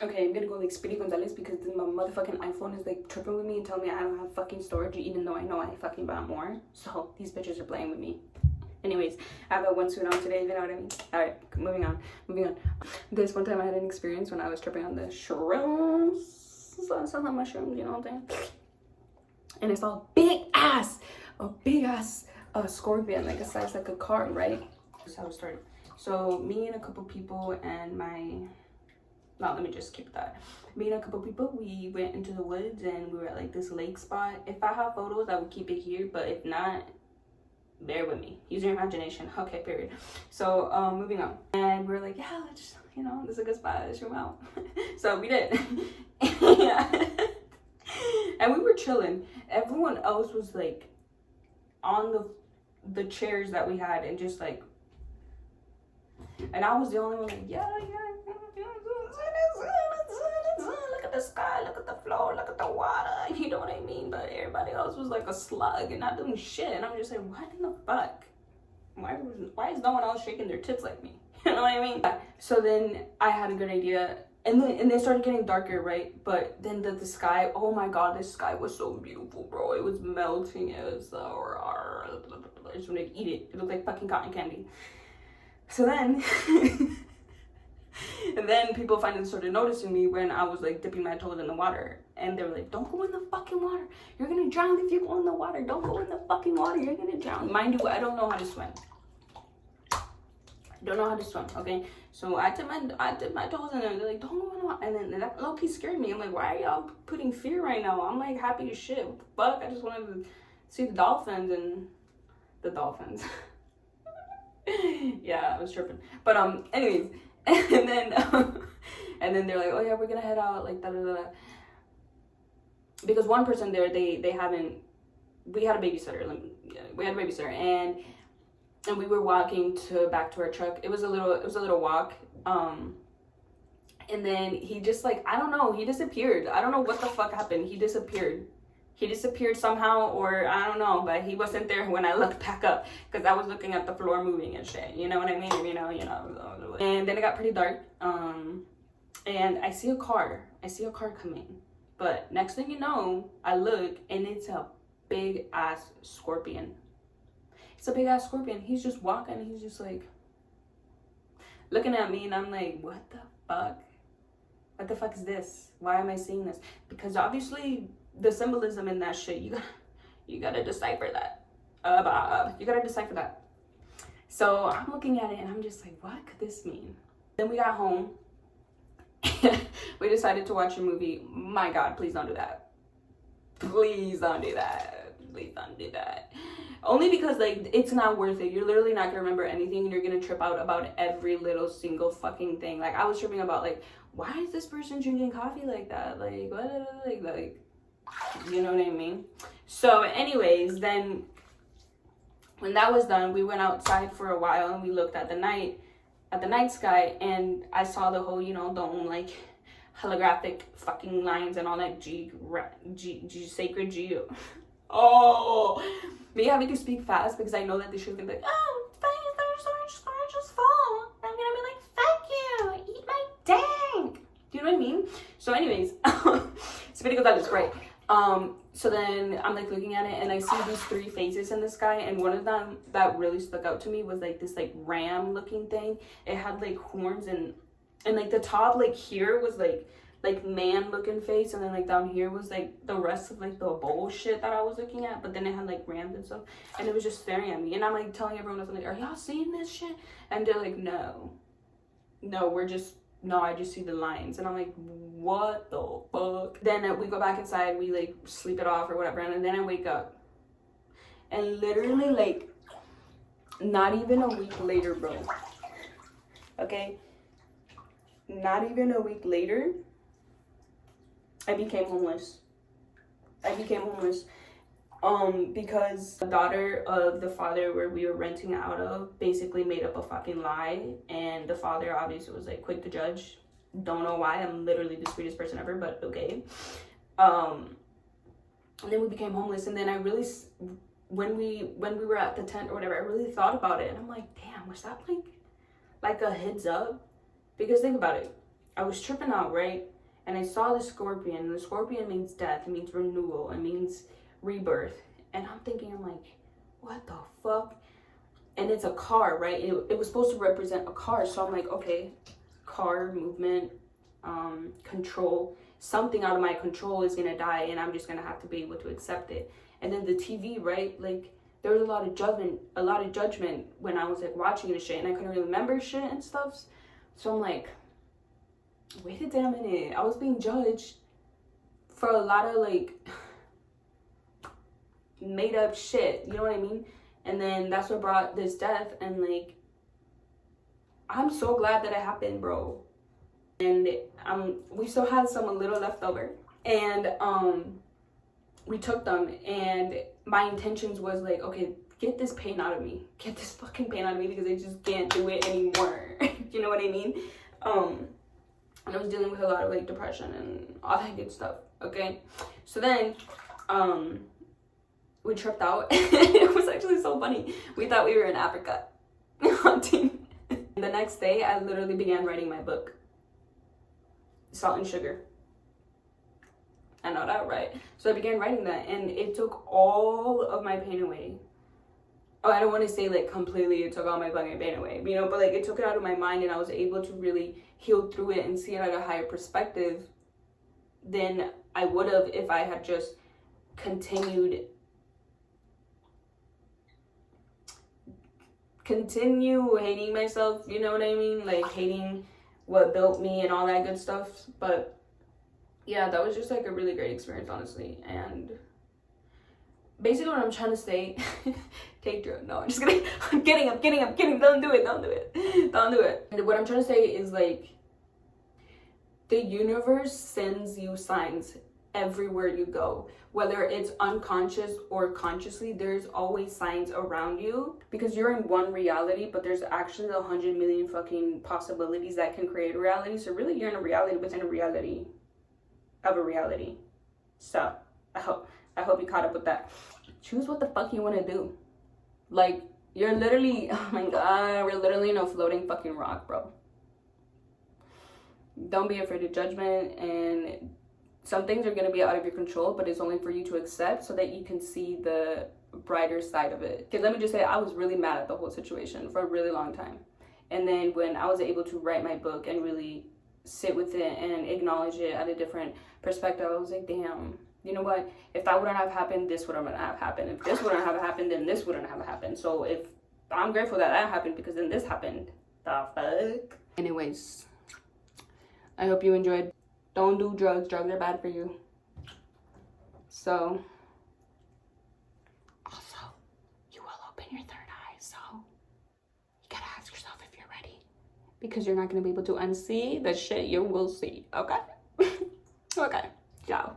Okay, I'm gonna go like Speedy Gonzalez because my motherfucking iPhone is like tripping with me and telling me I don't have fucking storage, even though I know I fucking bought more. So these bitches are playing with me. Anyways, I have a one suit on today, you know what I mean? Alright, moving on. This one time I had an experience when I was tripping on the shrooms. Some mushrooms, you know what I'm saying? And I saw a big ass scorpion, like a size like a car, right? That's how it started. So me and a couple people and let me just keep that. Me and a couple people, we went into the woods and we were at like this lake spot. If I have photos, I would keep it here, but if not, bear with me. Use your imagination. Okay, period. So moving on. And we are like, yeah, let's, this is a good spot. Let's room out. So we did. And we were chilling. Everyone else was like on the chairs that we had and just like, and I was the only one like, yeah. Look at the sky, look at the floor, look at the water. You know what I mean? But everybody else was like a slug and not doing shit. And I'm just like, what in the fuck? Why is no one else shaking their tits like me? You know what I mean? So then I had a good idea. And then it started getting darker, right? But then the sky, oh my god, the sky was so beautiful, bro. It was melting. It was I just wanted to eat it. It looked like fucking cotton candy. So then and then people finally started noticing me when I was like dipping my toes in the water. And they were like, don't go in the fucking water. You're gonna drown if you go in the water. Don't go in the fucking water. You're gonna drown. Mind you, I don't know how to swim. Okay? So I dipped my toes in there. They're like, don't go in the water. And then that low-key scared me. I'm like, why are y'all putting fear right now? I'm like happy as shit. What the fuck? I just wanted to see the dolphins and the dolphins. Yeah, I was tripping. But anyways, and then they're like, oh yeah, we're gonna head out, like da da da. Because one person there, they haven't. We had a babysitter. And we were walking back to our truck. It was a little walk. And then he just like, I don't know, he disappeared. I don't know what the fuck happened. He disappeared somehow, or I don't know, but he wasn't there when I looked back up because I was looking at the floor moving and shit. You know what I mean? And then it got pretty dark. And I see a car coming. But next thing you know, I look and it's a big ass scorpion. He's just walking. He's just like looking at me, and I'm like, what the fuck? What the fuck is this? Why am I seeing this? Because obviously the symbolism in that shit, you gotta decipher that. You gotta decipher that. So I'm looking at it and I'm just like, what could this mean? Then we got home. We decided to watch a movie. My God, please don't do that. Please don't do that. Only because like it's not worth it. You're literally not gonna remember anything, and you're gonna trip out about every little single fucking thing. Like I was tripping about like, why is this person drinking coffee like that? Like what? Like you know what I mean? So anyways, then when that was done, we went outside for a while and we looked at the night sky, and I saw the whole, dome, like holographic fucking lines and all that G sacred G. Oh, me having to speak fast because I know that they should be like, oh, storage just fall. I'm gonna be like, fuck you, eat my dank. Do you know what I mean? So anyways, Speedy Gonzalez, great. So then I'm like looking at it and I see these three faces in the sky, and one of them that really stuck out to me was like this like ram looking thing. It had like horns, and like the top like here was like man looking face, and then like down here was like the rest of like the bullshit that I was looking at, but then it had like rams and stuff, and it was just staring at me, and I'm like telling everyone else, I'm like, are y'all seeing this shit? And they're like, no, I just see the lines. And I'm like, what the fuck? Then we go back inside, we like sleep it off or whatever, and then I wake up, and literally like not even a week later, bro, okay, not even a week later, I became homeless. Because the daughter of the father where we were renting out of basically made up a fucking lie, and the father obviously was like quick to judge. Don't know why. I'm literally the sweetest person ever, but okay. And then we became homeless, and then I really, when we were at the tent or whatever, I really thought about it, and I'm like, damn, was that like a heads up? Because think about it, I was tripping out, right? And I saw the scorpion. The scorpion means death. It means renewal. It means rebirth. And I'm thinking, I'm like, what the fuck? And it's a car, right? It was supposed to represent a car. So I'm like, okay, car, movement, control. Something out of my control is gonna die, and I'm just gonna have to be able to accept it. And then the TV, right? Like, there was a lot of judgment when I was like watching this shit, and I couldn't really remember shit and stuff. So I'm like, wait a damn minute. I was being judged for a lot of like made up shit. You know what I mean? And then that's what brought this death. And like, I'm so glad that it happened, bro. And we still had some a little left over, and we took them, and my intentions was like, okay, get this pain out of me, get this fucking pain out of me, because I just can't do it anymore. You know what I mean? And I was dealing with a lot of like depression and all that good stuff. Okay, so then we tripped out. It was actually so funny. We thought we were in Africa hunting. The next day I literally began writing my book, Salt and Sugar. I know that, right? So I began writing that, and it took all of my pain away. Oh, I don't want to say like completely it took all my fucking pain away, you know, but like it took it out of my mind, and I was able to really heal through it and see it at a higher perspective than I would have if I had just continue hating myself, you know what I mean? Like hating what built me and all that good stuff. But yeah, that was just like a really great experience, honestly. And basically what I'm trying to say, take drugs. No, I'm just kidding. I'm kidding. Don't do it. And what I'm trying to say is like, the universe sends you signs everywhere you go, whether it's unconscious or consciously. There's always signs around you, because you're in one reality, but there's actually 100 million fucking possibilities that can create a reality. So really, you're in a reality within a reality of a reality. So I hope you caught up with that. Choose what the fuck you want to do. Like, you're literally, oh my god, we're literally in a floating fucking rock, bro. Don't be afraid of judgment, and some things are going to be out of your control, but it's only for you to accept so that you can see the brighter side of it. Because let me just say, I was really mad at the whole situation for a really long time. And then when I was able to write my book and really sit with it and acknowledge it at a different perspective, I was like, damn, you know what? If that wouldn't have happened, this wouldn't have happened. If this wouldn't have happened, then this wouldn't have happened. So if I'm grateful that that happened, because then this happened. The fuck? Anyways, I hope you enjoyed. Don't do drugs. Drugs are bad for you. So, also, you will open your third eye. So, you gotta ask yourself if you're ready. Because you're not gonna be able to unsee the shit you will see. Okay? Okay. Ciao.